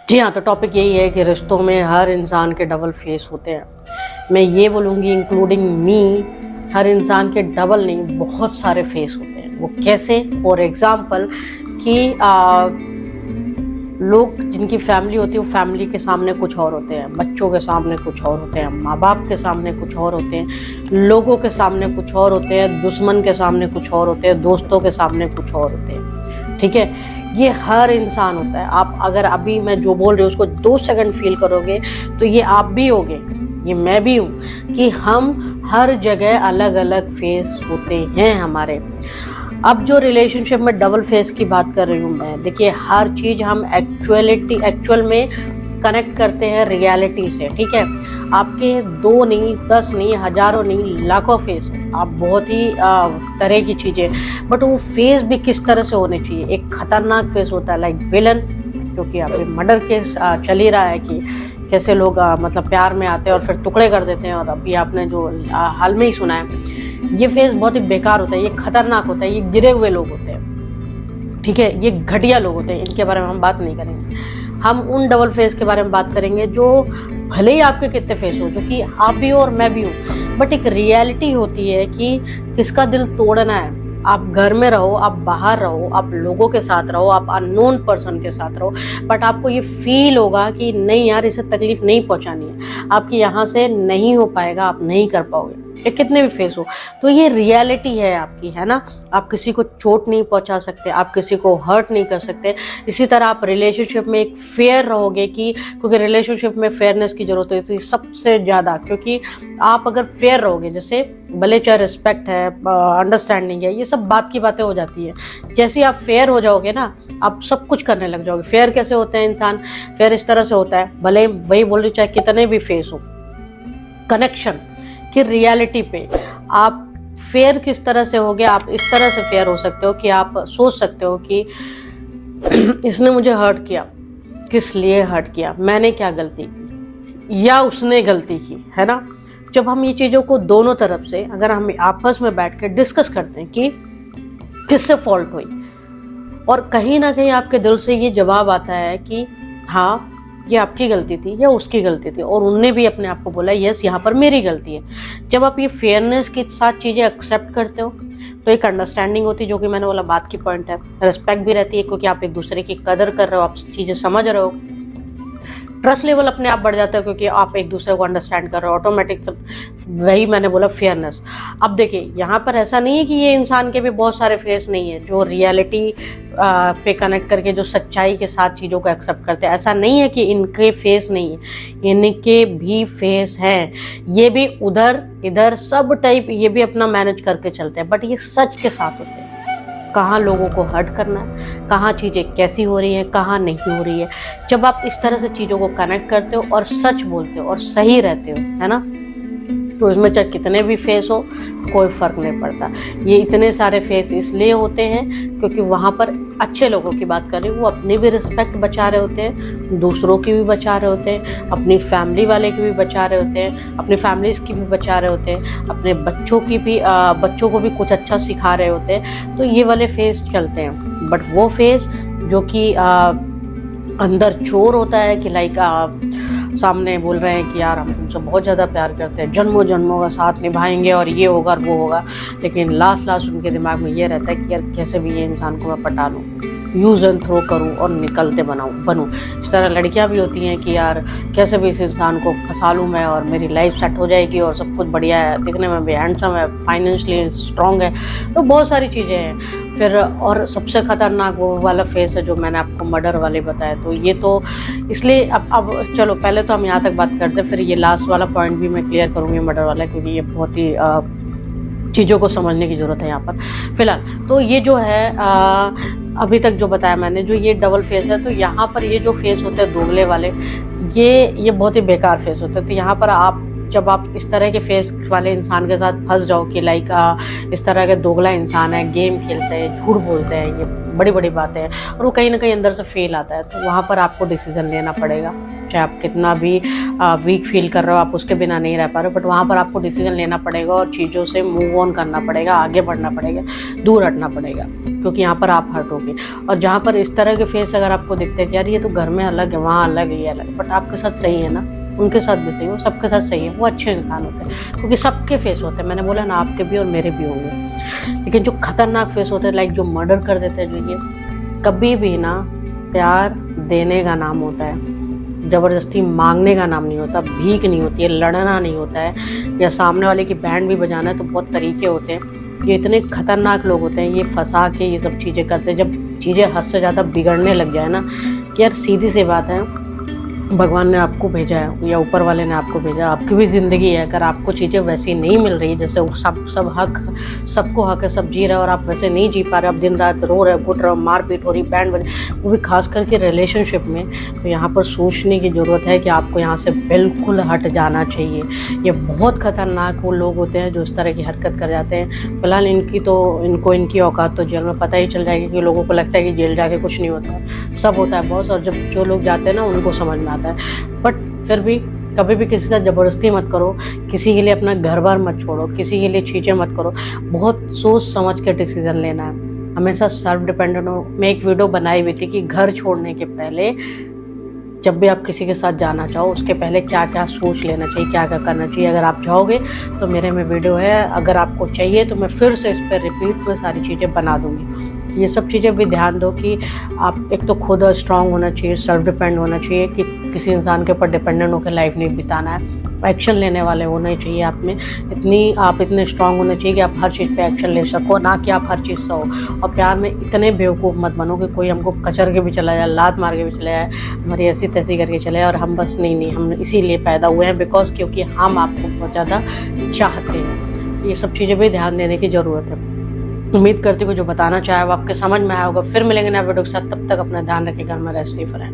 जी हाँ, तो टॉपिक यही है कि रिश्तों में हर इंसान के डबल फेस होते हैं। मैं ये बोलूँगी इंक्लूडिंग मी, हर इंसान के डबल नहीं, बहुत सारे फेस होते हैं। वो कैसे? फॉर एग्ज़ाम्पल कि लोग जिनकी फैमिली होती है वो फैमिली के सामने कुछ और होते हैं, बच्चों के सामने कुछ और होते हैं, माँ बाप के सामने कुछ और होते हैं, लोगों के सामने कुछ और होते हैं, दुश्मन के सामने कुछ और होते हैं, दोस्तों के सामने कुछ और होते हैं। ठीक है, ये हर इंसान होता है। आप अगर अभी मैं जो बोल रही हूँ उसको 2 सेकंड फील करोगे तो ये आप भी होगे, ये मैं भी हूँ, कि हम हर जगह अलग अलग फेस होते हैं हमारे। अब जो रिलेशनशिप में डबल फेस की बात कर रही हूँ मैं, देखिए हर चीज़ हम एक्चुअल में कनेक्ट करते हैं रियलिटी से। ठीक है, आपके 2 नहीं, 10 नहीं, हज़ारों नहीं, लाखों फेस हो, आप बहुत ही तरह की चीज़ें, बट वो फेस भी किस तरह से होने चाहिए। एक खतरनाक फेस होता है लाइक विलन, जो कि अभी मर्डर केस चल ही रहा है कि कैसे लोग मतलब प्यार में आते हैं और फिर टुकड़े कर देते हैं, और अभी आपने जो हाल में ही सुना है, ये फेस बहुत ही बेकार होता है, ये खतरनाक होता है, ये गिरे हुए लोग होते हैं। ठीक है, ये घटिया लोग होते हैं, इनके बारे में हम बात नहीं करेंगे। हम उन डबल फेस के बारे में बात करेंगे जो भले ही आपके कितने फेस हो, जो कि आप भी हो और मैं भी हूँ, बट एक रियलिटी होती है कि किसका दिल तोड़ना है। आप घर में रहो, आप बाहर रहो, आप लोगों के साथ रहो, आप अननोन पर्सन के साथ रहो, बट आपको ये फील होगा कि नहीं यार, इसे तकलीफ नहीं पहुंचानी है, आपकी यहाँ से नहीं हो पाएगा, आप नहीं कर पाओगे, ये कितने भी फेस हो। तो ये रियलिटी है आपकी, है ना। आप किसी को चोट नहीं पहुंचा सकते, आप किसी को हर्ट नहीं कर सकते। इसी तरह आप रिलेशनशिप में एक फेयर रहोगे, कि क्योंकि रिलेशनशिप में फेयरनेस की जरूरत होती है सबसे ज़्यादा, क्योंकि आप अगर फेयर रहोगे, जैसे भले चाहे रिस्पेक्ट है, अंडरस्टैंडिंग है, ये सब बात की बातें हो जाती है। जैसे आप फेयर हो जाओगे ना, आप सब कुछ करने लग जाओगे। फेयर कैसे होते हैं इंसान? फेयर इस तरह से होता है, भले वही बोल रही चाहे कितने भी फेस हो, कनेक्शन कि रियलिटी पे आप फेयर किस तरह से होगे। आप इस तरह से फेयर हो सकते हो कि आप सोच सकते हो कि इसने मुझे हर्ट किया, किस लिए हर्ट किया, मैंने क्या गलती की या उसने गलती की, है ना। जब हम ये चीज़ों को दोनों तरफ से अगर हम आपस में बैठ के डिस्कस करते हैं कि किससे फॉल्ट हुई, और कहीं ना कहीं आपके दिल से ये जवाब आता है कि हाँ, ये आपकी गलती थी या उसकी गलती थी, और उनने भी अपने आप को बोला यस, यहाँ पर मेरी गलती है। जब आप ये फेयरनेस के साथ चीज़ें एक्सेप्ट करते हो तो एक अंडरस्टैंडिंग होती है, जो कि मैंने बोला बात की पॉइंट है। रिस्पेक्ट भी रहती है, क्योंकि आप एक दूसरे की कदर कर रहे हो, आप चीज़ें समझ रहे हो। ट्रस्ट लेवल अपने आप बढ़ जाता है, क्योंकि आप एक दूसरे को अंडरस्टैंड कर रहे हो, ऑटोमेटिक सब। वही मैंने बोला फेयरनेस। अब देखिए यहाँ पर ऐसा नहीं है कि ये इंसान के भी बहुत सारे फेस नहीं है जो रियलिटी पे कनेक्ट करके जो सच्चाई के साथ चीज़ों को एक्सेप्ट करते हैं। ऐसा नहीं है कि इनके फेस नहीं है, इनके भी फेस हैं। ये भी उधर इधर सब टाइप ये भी अपना मैनेज करके चलते हैं, बट ये सच के साथ होते हैं। कहाँ लोगों को हर्ट करना है, कहाँ चीज़ें कैसी हो रही हैं, कहाँ नहीं हो रही है। जब आप इस तरह से चीज़ों को कनेक्ट करते हो और सच बोलते हो और सही रहते हो, है ना, तो इसमें चाहे कितने भी फेस हो कोई फ़र्क नहीं पड़ता। ये इतने सारे फेस इसलिए होते हैं क्योंकि वहाँ पर अच्छे लोगों की बात कर रही हूँ, वो अपनी भी रिस्पेक्ट बचा रहे होते हैं, दूसरों की भी बचा रहे होते हैं, अपनी फैमिली वाले की भी बचा रहे होते हैं, अपनी फैमिलीज़ की भी बचा रहे होते हैं, अपने बच्चों की भी बच्चों को भी कुछ अच्छा सिखा रहे होते हैं। तो ये वाले फेस चलते हैं। बट वो फेस जो कि अंदर चोर होता है, कि लाइक सामने बोल रहे हैं कि यार हम तुमसे बहुत ज़्यादा प्यार करते हैं, जन्मों जन्मों का साथ निभाएंगे और ये होगा और वो होगा, लेकिन लास्ट उनके दिमाग में ये रहता है कि यार कैसे भी ये इंसान को मैं पटा लूँ, यूज़ एंड थ्रो करूँ और निकलते बनूँ। इस तरह लड़कियां भी होती हैं कि यार कैसे भी इस इंसान को फंसा लूँ मैं और मेरी लाइफ सेट हो जाएगी और सब कुछ बढ़िया है, दिखने में भी हैंडसम है, फाइनेंशियली स्ट्रॉन्ग है, तो बहुत सारी चीज़ें हैं। फिर और सबसे ख़तरनाक वो वाला फेस है जो मैंने आपको मर्डर वाले बताया। तो ये तो इसलिए अब चलो पहले तो हम यहाँ तक बात करते हैं, फिर ये लास्ट वाला पॉइंट भी मैं क्लियर करूँगी मर्डर वाला, क्योंकि ये बहुत ही चीज़ों को समझने की ज़रूरत है यहाँ पर फिलहाल। तो ये जो है अभी तक जो बताया मैंने, जो ये डबल फेस है, तो यहाँ पर ये जो फेस होते हैं दोगले वाले, ये बहुत ही बेकार फेस होते हैं। तो यहाँ पर जब आप इस तरह के फेस वाले इंसान के साथ फंस जाओ कि लाइक इस तरह के दोगला इंसान है, गेम खेलते हैं, झूठ बोलते हैं, ये बड़ी बड़ी बातें हैं, और वो कहीं ना कहीं अंदर से फेल आता है, तो वहाँ पर आपको डिसीजन लेना पड़ेगा। चाहे आप कितना भी वीक फील कर रहे हो, आप उसके बिना नहीं रह पा रहे हो, बट वहाँ पर आपको डिसीजन लेना पड़ेगा और चीज़ों से मूव ऑन करना पड़ेगा, आगे बढ़ना पड़ेगा, दूर हटना पड़ेगा। क्योंकि यहाँ पर आप हर्ट होगे। और जहाँ पर इस तरह के फेस अगर आपको दिखते हैं कि यार ये तो घर में अलग है, वहाँ अलग है, ये अलग है, बट आपके साथ सही है ना, उनके साथ भी सही, वो सबके साथ सही है, वो अच्छे इंसान होते हैं। क्योंकि सबके फेस होते हैं, मैंने बोला ना, आपके भी और मेरे भी होंगे। लेकिन जो खतरनाक फेस होते हैं, लाइक जो मर्डर कर देते हैं, जो ये कभी भी ना प्यार देने का नाम होता है, ज़बरदस्ती मांगने का नाम नहीं होता, भीख नहीं होती है, लड़ना नहीं होता है, या सामने वाले की बैंड भी बजाना है तो बहुत तरीके होते हैं। ये इतने खतरनाक लोग होते हैं, ये फंसा के ये सब चीज़ें करते हैं। जब चीज़ें हद से ज़्यादा बिगड़ने लग जाए ना, कि यार सीधी सी बात है, भगवान ने आपको भेजा है या ऊपर वाले ने आपको भेजा, आपकी भी ज़िंदगी है। अगर आपको चीज़ें वैसी नहीं मिल रही, जैसे सब हक, सबको हक है, सब जी रहे, और आप वैसे नहीं जी पा रहे, आप दिन रात रो रहे, घुट रहे, मारपीट हो रही, बैंड बजे, वो भी खास करके रिलेशनशिप में, तो यहाँ पर सोचने की ज़रूरत है कि आपको यहाँ से बिल्कुल हट जाना चाहिए। ये बहुत ख़तरनाक वो लोग होते हैं जो इस तरह की हरकत कर जाते हैं। फिलहाल इनकी औकात तो जेल में पता ही चल जाएगी, कि लोगों को लगता है कि जेल जाके कुछ नहीं होता, सब होता है बॉस। और जब जो लोग जाते हैं ना, उनको समझ में आता है। बट फिर भी कभी भी किसी से ज़बरदस्ती मत करो, किसी के लिए अपना घर बार मत छोड़ो, किसी के लिए चीज़ें मत करो। बहुत सोच समझ के डिसीज़न लेना है, हमेशा सेल्फ डिपेंडेंट हो। मैं एक वीडियो बनाई हुई थी कि घर छोड़ने के पहले, जब भी आप किसी के साथ जाना चाहो, उसके पहले क्या क्या सोच लेना चाहिए, क्या क्या करना चाहिए। अगर आप चाहोगे तो मेरे में वीडियो है, अगर आपको चाहिए तो मैं फिर से इस पर रिपीट में सारी चीज़ें बना दूँगी। ये सब चीज़ें भी ध्यान दो कि आप एक तो खुद स्ट्रांग होना चाहिए, सेल्फ डिपेंड होना चाहिए, कि किसी इंसान के ऊपर डिपेंडेंट होकर लाइफ नहीं बिताना है। एक्शन लेने वाले होने चाहिए आप में, आप इतने स्ट्रांग होने चाहिए कि आप हर चीज़ पे एक्शन ले सको, ना कि आप हर चीज़ सहो। और प्यार में इतने बेवकूफ़ मत बनो कि कोई हमको कचर के भी चला जाए, लात मार के भी चला जाए, हमारी ऐसी तैसी करके चले जाए, और हम बस नहीं, हम इसीलिए पैदा हुए हैं क्योंकि हम आपको बहुत ज़्यादा चाहते हैं। ये सब चीज़ें भी ध्यान देने की ज़रूरत है। उम्मीद करती हूँ जो बताना चाहे वो आपके समझ में आया होगा। फिर मिलेंगे नए वीडियो के साथ, तब तक अपना ध्यान रखें, घर में रहे, सेफ रहें।